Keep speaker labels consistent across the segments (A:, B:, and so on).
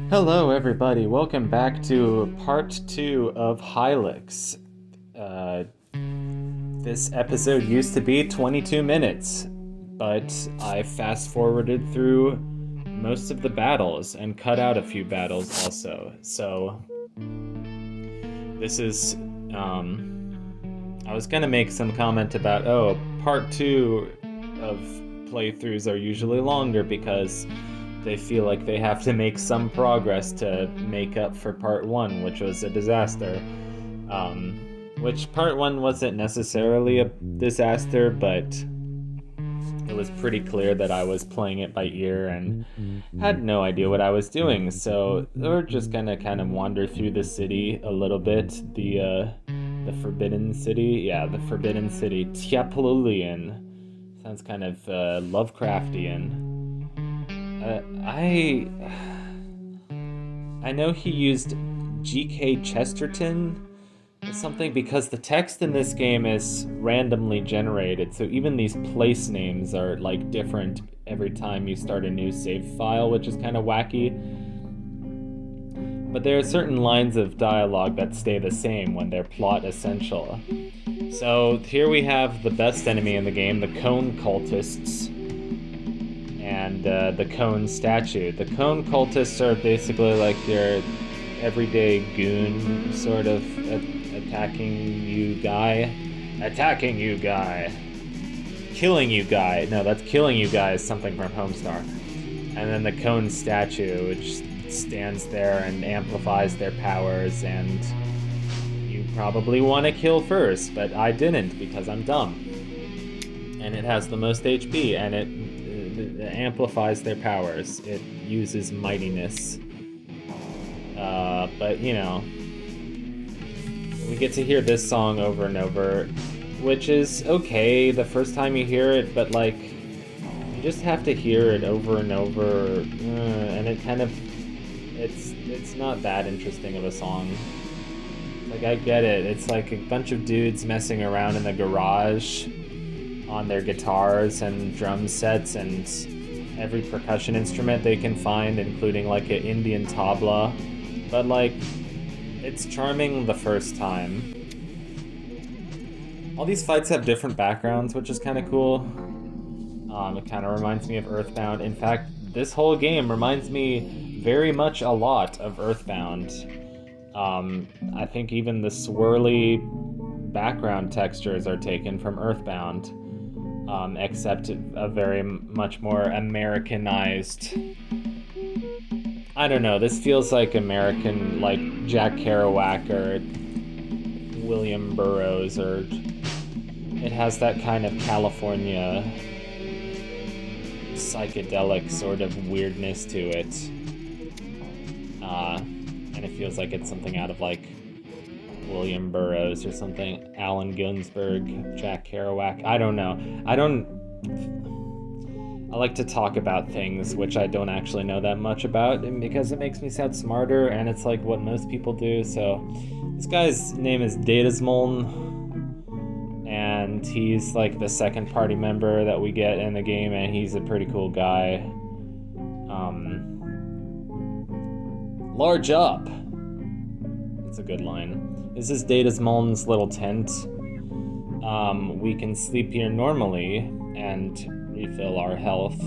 A: Hello, everybody. Welcome back to part 2 of Hylics. Uh, this episode used to be 22 minutes, but I fast forwarded through most of the battles and cut out a few battles also. So, this is. I was gonna make some comment about, part 2 of playthroughs are usually longer because they feel like they have to make some progress to make up for part 1, which was a disaster. Which part 1 wasn't necessarily a disaster, but it was pretty clear that I was playing it by ear and had no idea what I was doing. So we're just gonna kind of wander through the city a little bit. The Forbidden City, the Forbidden City, Tiapolulian. Sounds kind of Lovecraftian. I know he used G.K. Chesterton or something because the text in this game is randomly generated, so even these place names are like different every time you start a new save file, which is kind of wacky. But there are certain lines of dialogue that stay the same when they're plot essential. So here we have the best enemy in the game, the Cone Cultists, and the Cone statue. The Cone Cultists are basically like your everyday goon sort of attacking you guy. Killing you guy. No, that's killing you guy is something from Homestar. And then the Cone statue, which stands there and amplifies their powers, and you probably want to kill first, but I didn't because I'm dumb. And it has the most HP, and it amplifies their powers. It uses mightiness. But, you know, we get to hear this song over and over, which is okay the first time you hear it, but, like, you just have to hear it over and over, and it kind of, it's not that interesting of a song. Like, I get it. It's like a bunch of dudes messing around in the garage on their guitars and drum sets and every percussion instrument they can find, including like an Indian tabla. But like, it's charming the first time. All these fights have different backgrounds, which is kind of cool. It kind of reminds me of Earthbound. In fact, this whole game reminds me very much a lot of Earthbound. I think even the swirly background textures are taken from Earthbound. Except a very much more Americanized. I don't know, this feels like American, like Jack Kerouac or William Burroughs, or it has that kind of California psychedelic sort of weirdness to it. And it feels like it's something out of like William Burroughs or something, Allen Ginsberg, Jack Kerouac. I don't know. I like to talk about things which I don't actually know that much about, and because it makes me sound smarter, and it's like what most people do. So this guy's name is Datasmoln, and he's like the second party member that we get in the game, and he's a pretty cool guy. Large up. That's a good line. This is Datasmoln's little tent. We can sleep here normally and refill our health,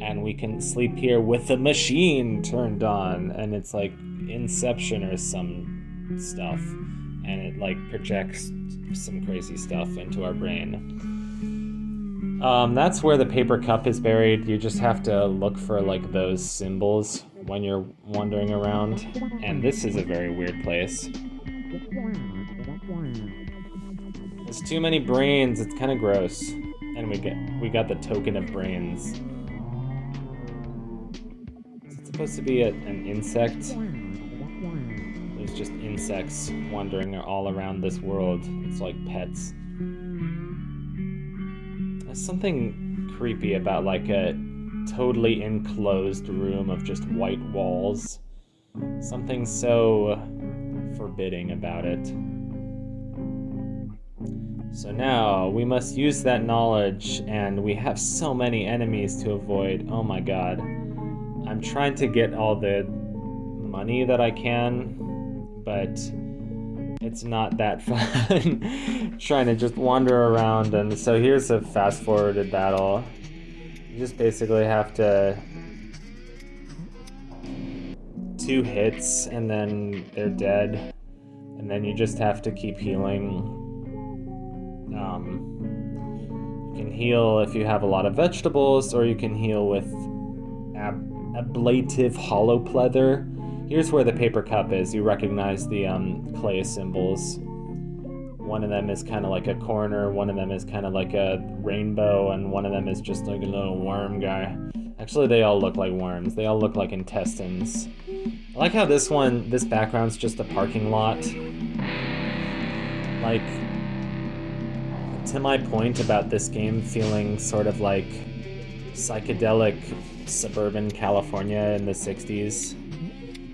A: and we can sleep here with the machine turned on, and it's like Inception or some stuff, and it like projects some crazy stuff into our brain. That's where the paper cup is buried. You just have to look for like those symbols when you're wandering around, and this is a very weird place. There's too many brains, it's kind of gross. And we got the token of brains. Is it supposed to be an insect? There's just insects wandering all around this world. It's like pets. There's something creepy about like a totally enclosed room of just white walls. Something so forbidding about it. So now we must use that knowledge, and we have so many enemies to avoid. Oh my god. I'm trying to get all the money that I can, but it's not that fun trying to just wander around. And so here's a fast-forwarded battle. You just basically have to 2 hits and then they're dead, and then you just have to keep healing. You can heal if you have a lot of vegetables, or you can heal with ablative hollow pleather. Here's where the paper cup is. You recognize the clay symbols. One of them is kind of like a corner, one of them is kind of like a rainbow, and one of them is just like a little worm guy. Actually, they all look like worms. They all look like intestines. I like how this background's just a parking lot. Like, to my point about this game feeling sort of like psychedelic suburban California in the 60s.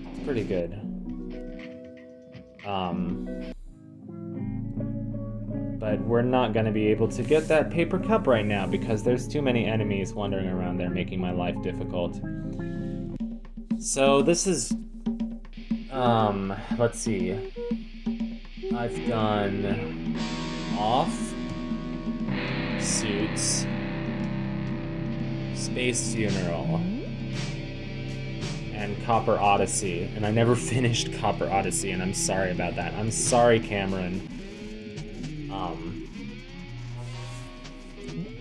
A: It's pretty good. But we're not going to be able to get that paper cup right now because there's too many enemies wandering around there making my life difficult. So this is, let's see. I've done Off, Suits, Space Funeral, and Copper Odyssey. And I never finished Copper Odyssey, and I'm sorry about that. I'm sorry, Cameron.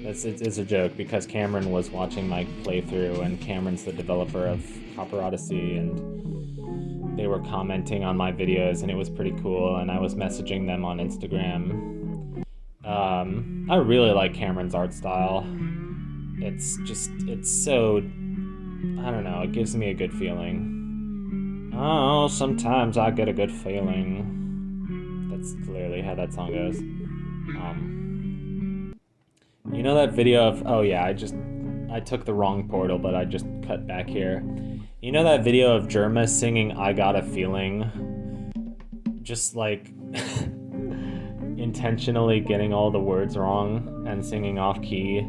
A: It's a joke because Cameron was watching my playthrough, and Cameron's the developer of Copper Odyssey, and they were commenting on my videos, and it was pretty cool, and I was messaging them on Instagram. I really like Cameron's art style. It's so, I don't know, it gives me a good feeling. Oh, sometimes I get a good feeling. That's clearly how that song goes. You know that video of, oh yeah, I took the wrong portal, but I just cut back here. You know that video of Germa singing I Got a Feeling? Just like intentionally getting all the words wrong and singing off key.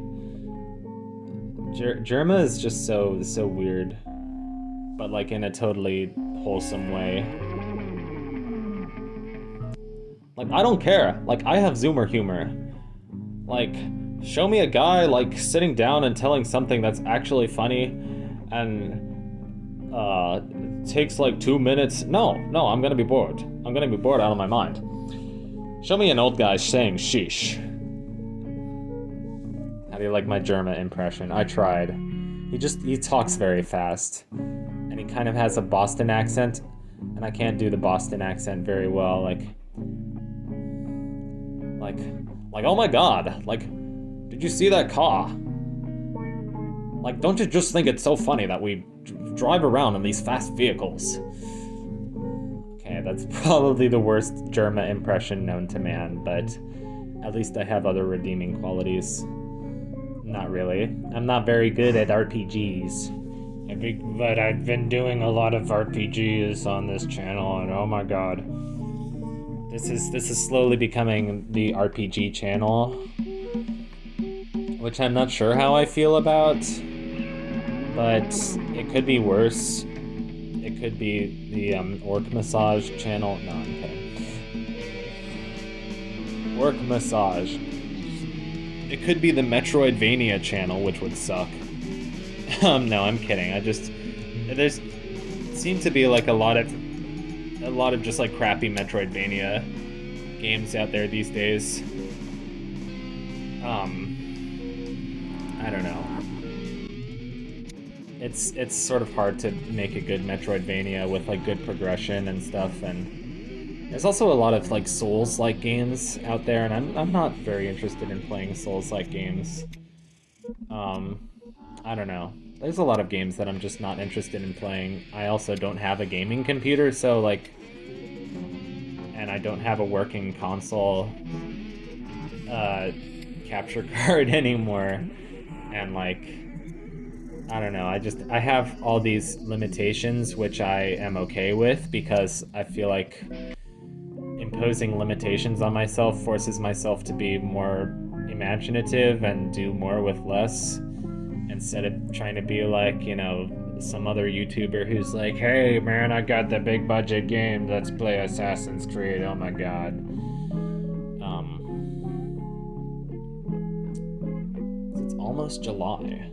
A: Germa is just so weird, but like in a totally wholesome way. Like, I don't care. Like, I have Zoomer humor. Like, show me a guy, like, sitting down and telling something that's actually funny, and, it takes, like, 2 minutes. No, I'm gonna be bored. I'm gonna be bored out of my mind. Show me an old guy saying sheesh. How do you like my Germa impression? I tried. He talks very fast, and he kind of has a Boston accent, and I can't do the Boston accent very well, like, oh my god, like, did you see that car? Like, don't you just think it's so funny that we drive around in these fast vehicles? Okay, that's probably the worst Germa impression known to man, but at least I have other redeeming qualities. Not really. I'm not very good at RPGs. But I've been doing a lot of RPGs on this channel, and oh my god. This is slowly becoming the RPG channel, which I'm not sure how I feel about, but it could be worse. It could be the Orc Massage channel. No, I'm kidding. Orc Massage. It could be the Metroidvania channel, which would suck. No, I'm kidding. There's seem to be like a lot of just like crappy Metroidvania games out there these days. I don't know. It's sort of hard to make a good Metroidvania with like good progression and stuff, and there's also a lot of like Souls-like games out there, and I'm not very interested in playing Souls-like games. I don't know. There's a lot of games that I'm just not interested in playing. I also don't have a gaming computer, so like, and I don't have a working console capture card anymore, and like, I don't know, I have all these limitations, which I am okay with, because I feel like imposing limitations on myself forces myself to be more imaginative and do more with less, instead of trying to be like, you know, some other YouTuber who's like, hey man, I got the big budget game, let's play Assassin's Creed, oh my god. It's almost July.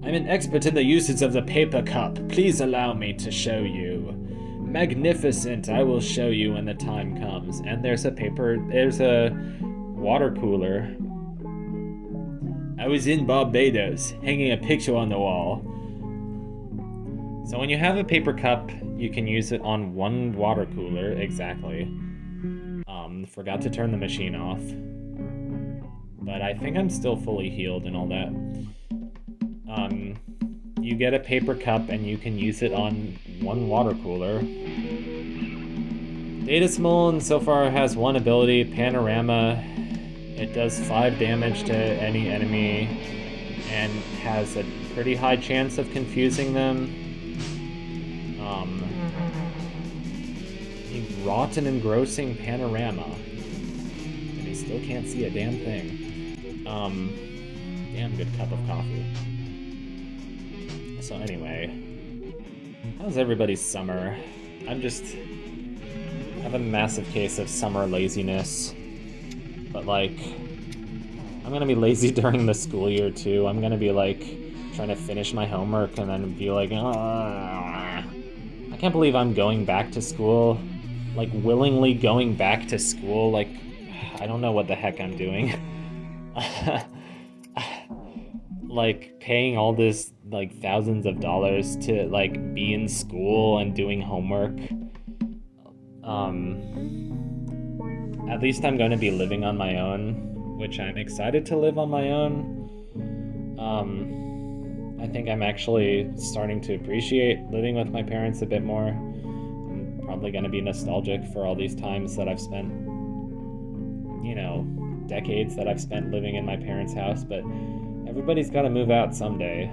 A: I'm an expert in the uses of the paper cup. Please allow me to show you. Magnificent, I will show you when the time comes. And there's a water cooler. I was in Barbados, hanging a picture on the wall. So when you have a paper cup, you can use it on one water cooler, exactly. Forgot to turn the machine off. But I think I'm still fully healed and all that. You get a paper cup and you can use it on one water cooler. Data Smoln so far has one ability, Panorama. It does 5 damage to any enemy and has a pretty high chance of confusing them. A rotten, engrossing Panorama. And he still can't see a damn thing. Damn good cup of coffee. So anyway, how's everybody's summer? I have a massive case of summer laziness. But like, I'm gonna be lazy during the school year too. I'm gonna be like, trying to finish my homework and then be like, I can't believe I'm going back to school. Like, willingly going back to school. Like, I don't know what the heck I'm doing. Like, paying all this, like, thousands of dollars to, like, be in school and doing homework. At least I'm going to be living on my own, which I'm excited to live on my own. I think I'm actually starting to appreciate living with my parents a bit more. I'm probably going to be nostalgic for all these times that I've spent, decades that I've spent living in my parents' house, but everybody's got to move out someday.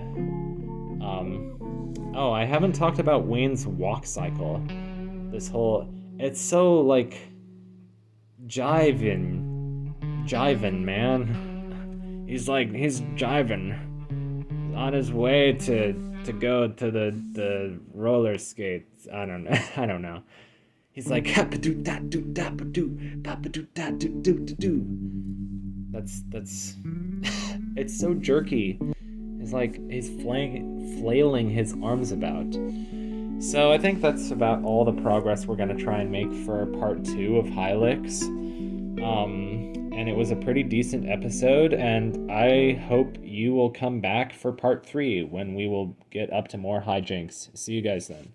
A: I haven't talked about Wayne's walk cycle. It's so, like, jiving, man. He's jiving. He's on his way to go to the roller skates. I don't know. He's like, that's it's so jerky. It's like he's flailing his arms about. So I think that's about all the progress we're gonna try and make for part 2 of Hylics. And it was a pretty decent episode, and I hope you will come back for part 3 when we will get up to more hijinks. See you guys then.